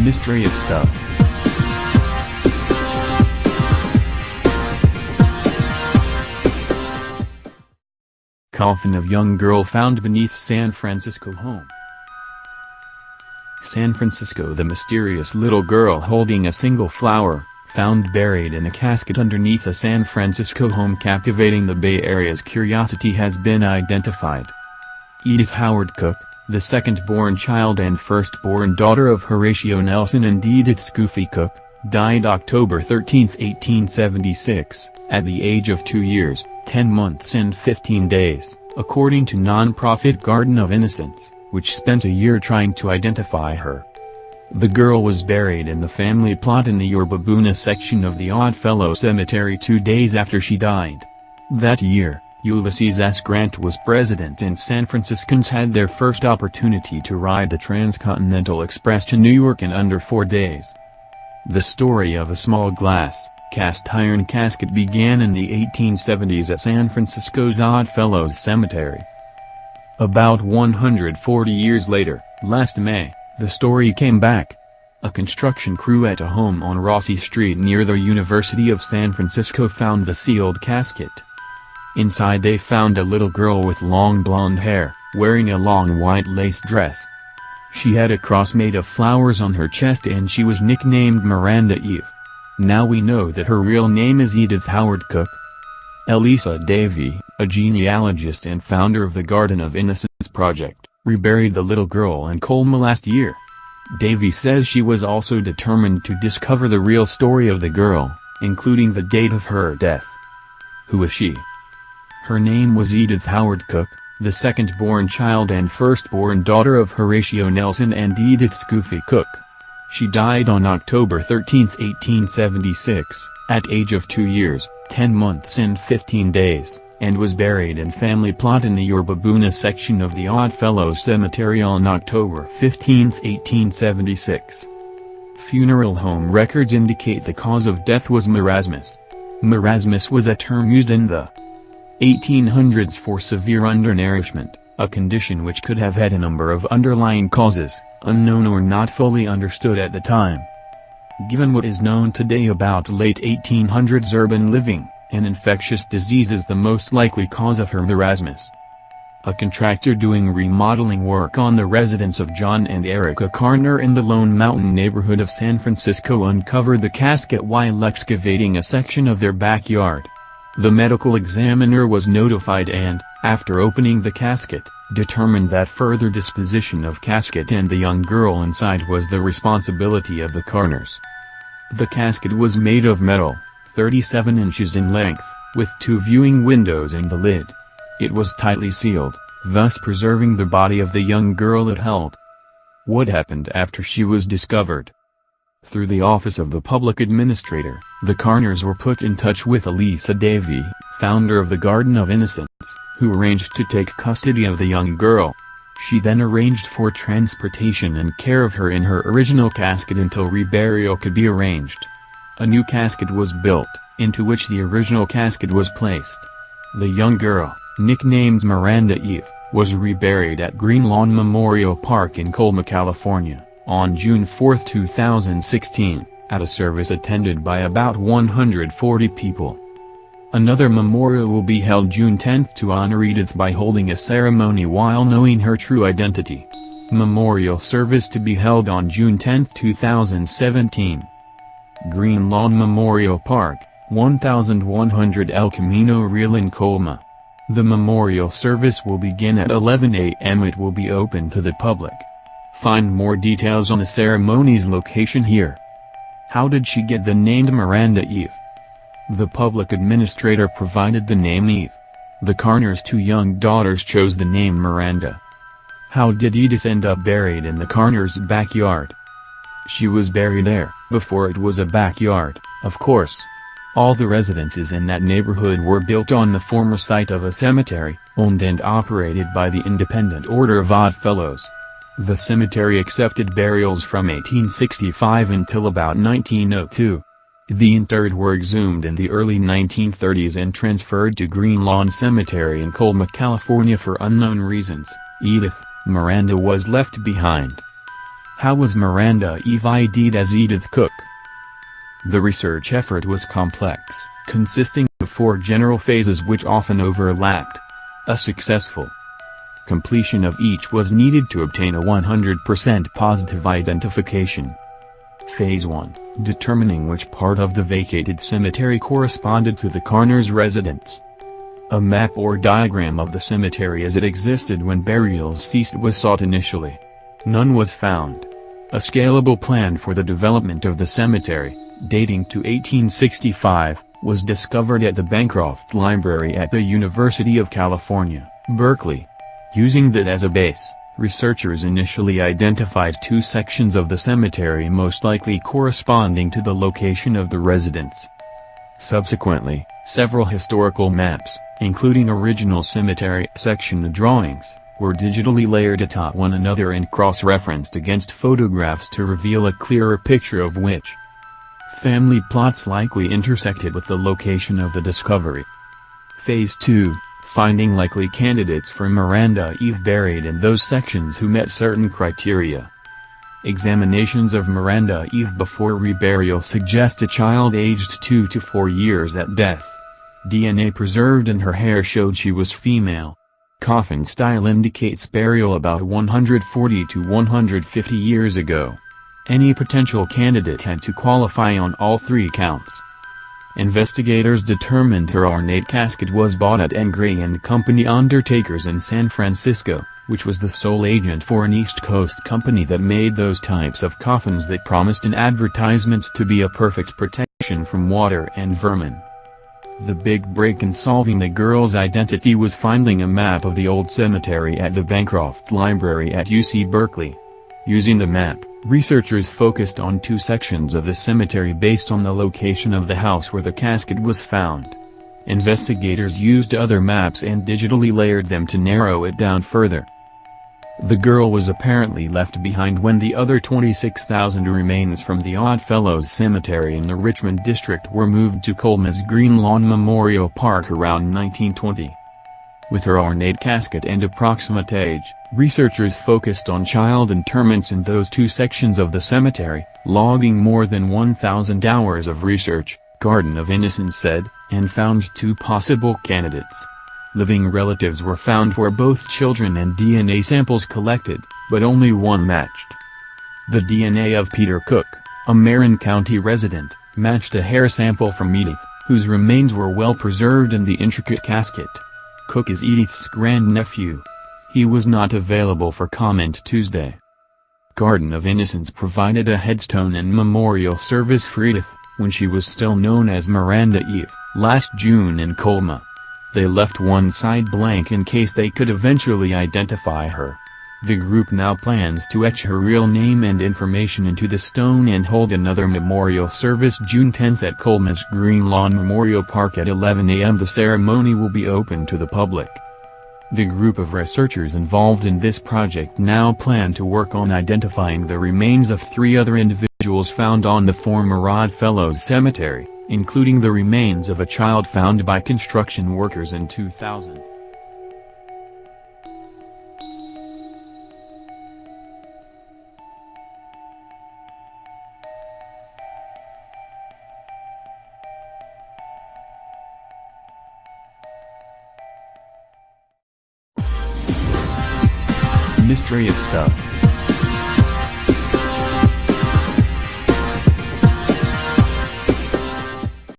Mystery of stuff. Coffin of young girl found beneath San Francisco home. San Francisco. The mysterious little girl holding a single flower, found buried in a casket underneath a San Francisco home captivating the Bay Area's curiosity, has been identified. Edith Howard Cook, the second-born child and first-born daughter of Horatio Nelson and Edith Cook, died October 13, 1876, at the age of 2 years, 10 months and 15 days, according to non-profit Garden of Innocence, which spent a year trying to identify her. The girl was buried in the family plot in the Yerba Buena section of the Oddfellow Cemetery 2 days after she died. That year, Ulysses S. Grant was president and San Franciscans had their first opportunity to ride the Transcontinental Express to New York in under 4 days. The story of a small glass, cast-iron casket began in the 1870s at San Francisco's Oddfellows Cemetery. About 140 years later, last May, the story came back. A construction crew at a home on Rossi Street near the University of San Francisco found the sealed casket. Inside they found a little girl with long blonde hair, wearing a long white lace dress. She had a cross made of flowers on her chest and she was nicknamed Miranda Eve. Now we know that her real name is Edith Howard Cook. Elisa Davie, a genealogist and founder of the Garden of Innocence project, reburied the little girl in Colma last year. Davie says she was also determined to discover the real story of the girl, including the date of her death. Who is she? Her name was Edith Howard Cook, the second-born child and first-born daughter of Horatio Nelson and Edith Cook. She died on October 13, 1876, at age of 2 years, 10 months and 15 days, and was buried in family plot in the Yerba Buena section of the Oddfellows Cemetery on October 15, 1876. Funeral home records indicate the cause of death was marasmus. Marasmus was a term used in the 1800s for severe undernourishment, a condition which could have had a number of underlying causes, unknown or not fully understood at the time. Given what is known today about late 1800s urban living, an infectious disease is the most likely cause of her marasmus. A contractor doing remodeling work on the residence of John and Erica Carner in the Lone Mountain neighborhood of San Francisco uncovered the casket while excavating a section of their backyard. The medical examiner was notified and, after opening the casket, determined that further disposition of casket and the young girl inside was the responsibility of the Carners. The casket was made of metal, 37 inches in length, with 2 viewing windows in the lid. It was tightly sealed, thus preserving the body of the young girl it held. What happened after she was discovered? Through the Office of the Public Administrator, the Carners were put in touch with Elisa Davie, founder of the Garden of Innocence, who arranged to take custody of the young girl. She then arranged for transportation and care of her in her original casket until reburial could be arranged. A new casket was built, into which the original casket was placed. The young girl, nicknamed Miranda Eve, was reburied at Green Lawn Memorial Park in Colma, California, on June 4, 2016, at a service attended by about 140 people. Another memorial will be held June 10 to honor Edith by holding a ceremony while knowing her true identity. Memorial service to be held on June 10, 2017. Green Lawn Memorial Park, 1100 El Camino Real in Colma. The memorial service will begin at 11 a.m. It will be open to the public. Find more details on the ceremony's location here. How did she get the name Miranda Eve? The public administrator provided the name Eve. The Carners' 2 young daughters chose the name Miranda. How did Edith end up buried in the Carners' backyard? She was buried there, before it was a backyard, of course. All the residences in that neighborhood were built on the former site of a cemetery, owned and operated by the Independent Order of Oddfellows. The cemetery accepted burials from 1865 until about 1902. The interred were exhumed in the early 1930s and transferred to Green Lawn Cemetery in Colma, California for unknown reasons. Edith, Miranda was left behind. How was Miranda Eve ID'd as Edith Cook? The research effort was complex, consisting of 4 general phases which often overlapped. A successful completion of each was needed to obtain a 100% positive identification. Phase 1, determining which part of the vacated cemetery corresponded to the coroner's residence. A map or diagram of the cemetery as it existed when burials ceased was sought initially. None was found. A scalable plan for the development of the cemetery, dating to 1865, was discovered at the Bancroft Library at the University of California, Berkeley. Using that as a base, researchers initially identified 2 sections of the cemetery most likely corresponding to the location of the residence. Subsequently, several historical maps, including original cemetery section drawings, were digitally layered atop one another and cross-referenced against photographs to reveal a clearer picture of which family plots likely intersected with the location of the discovery. Phase 2, finding likely candidates for Miranda Eve buried in those sections who met certain criteria. Examinations of Miranda Eve before reburial suggest a child aged 2 to 4 years at death. DNA preserved in her hair showed she was female. Coffin style indicates burial about 140 to 150 years ago. Any potential candidate had to qualify on all 3 counts. Investigators determined her ornate casket was bought at Engray & Company Undertakers in San Francisco, which was the sole agent for an East Coast company that made those types of coffins that promised in advertisements to be a perfect protection from water and vermin. The big break in solving the girl's identity was finding a map of the old cemetery at the Bancroft Library at UC Berkeley. Using the map, researchers focused on 2 sections of the cemetery based on the location of the house where the casket was found. Investigators used other maps and digitally layered them to narrow it down further. The girl was apparently left behind when the other 26,000 remains from the Oddfellows Cemetery in the Richmond district were moved to Colma's Green Lawn Memorial Park around 1920. With her ornate casket and approximate age, researchers focused on child interments in those 2 sections of the cemetery, logging more than 1,000 hours of research, Garden of Innocence said, and found 2 possible candidates. Living relatives were found for both children and DNA samples collected, but only one matched. The DNA of Peter Cook, a Marin County resident, matched a hair sample from Edith, whose remains were well preserved in the intricate casket. Cook is Edith's grandnephew. He was not available for comment Tuesday. Garden of Innocence provided a headstone and memorial service for Edith, when she was still known as Miranda Eve, last June in Colma. They left one side blank in case they could eventually identify her. The group now plans to etch her real name and information into the stone and hold another memorial service June 10 at Colma's Green Lawn Memorial Park at 11 a.m. The ceremony will be open to the public. The group of researchers involved in this project now plan to work on identifying the remains of 3 other individuals found on the former Oddfellows Cemetery, including the remains of a child found by construction workers in 2000. Mystery of Stuff.